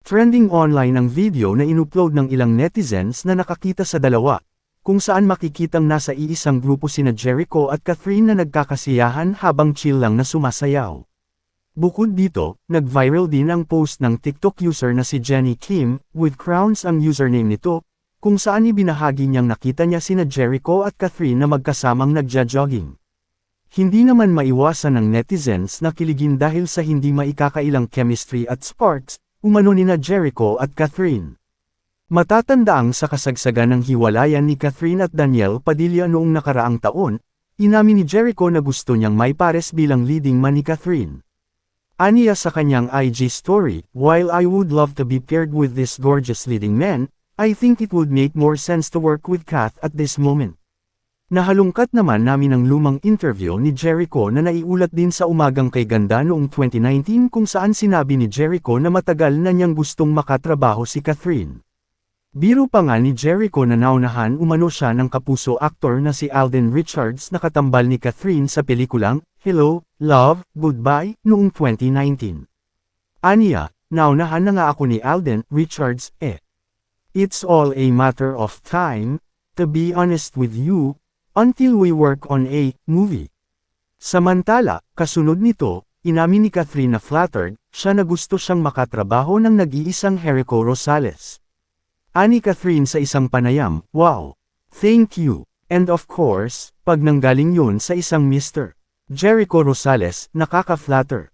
Trending online ang video na inupload ng ilang netizens na nakakita sa dalawa, kung saan makikitang nasa iisang grupo sina Jericho at Catherine na nagkakasiyahan habang chill lang na sumasayaw. Bukod dito, nag-viral din ang post ng TikTok user na si Jenny Kim, with crowns ang username nito, kung saan ibinahagi niyang nakita niya sina Jericho at Catherine na magkasamang nagja-jogging. Hindi naman maiwasan ng netizens na kiligin dahil sa hindi maikakailang chemistry at sparks, umano nina Jericho at Catherine. Matatandaang sa kasagsagan ng hiwalayan ni Catherine at Daniel Padilla noong nakaraang taon, inamin ni Jericho na gusto niyang may pares bilang leading man ni Catherine. Aniya sa kanyang IG story, "While I would love to be paired with this gorgeous leading man, I think it would make more sense to work with Kath at this moment." Nahalungkat naman namin ang lumang interview ni Jericho na naiulat din sa Umagang Kay Ganda noong 2019 kung saan sinabi ni Jericho na matagal na niyang gustong makatrabaho si Catherine. Biro pa nga ni Jericho na naunahan umano siya ng kapuso aktor na si Alden Richards na katambal ni Catherine sa pelikulang Hello, Love, Goodbye noong 2019. Aniya, naunahan na nga ako ni Alden Richards It's all a matter of time, to be honest with you, until we work on a movie. Samantala, kasunod nito, inamin ni Catherine na flattered siya na gusto siyang makatrabaho ng nag-iisang Jericho Rosales. Ani Catherine sa isang panayam, "Wow! Thank you! And of course, pag nanggaling yun sa isang Mr. Jericho Rosales, nakaka-flatter."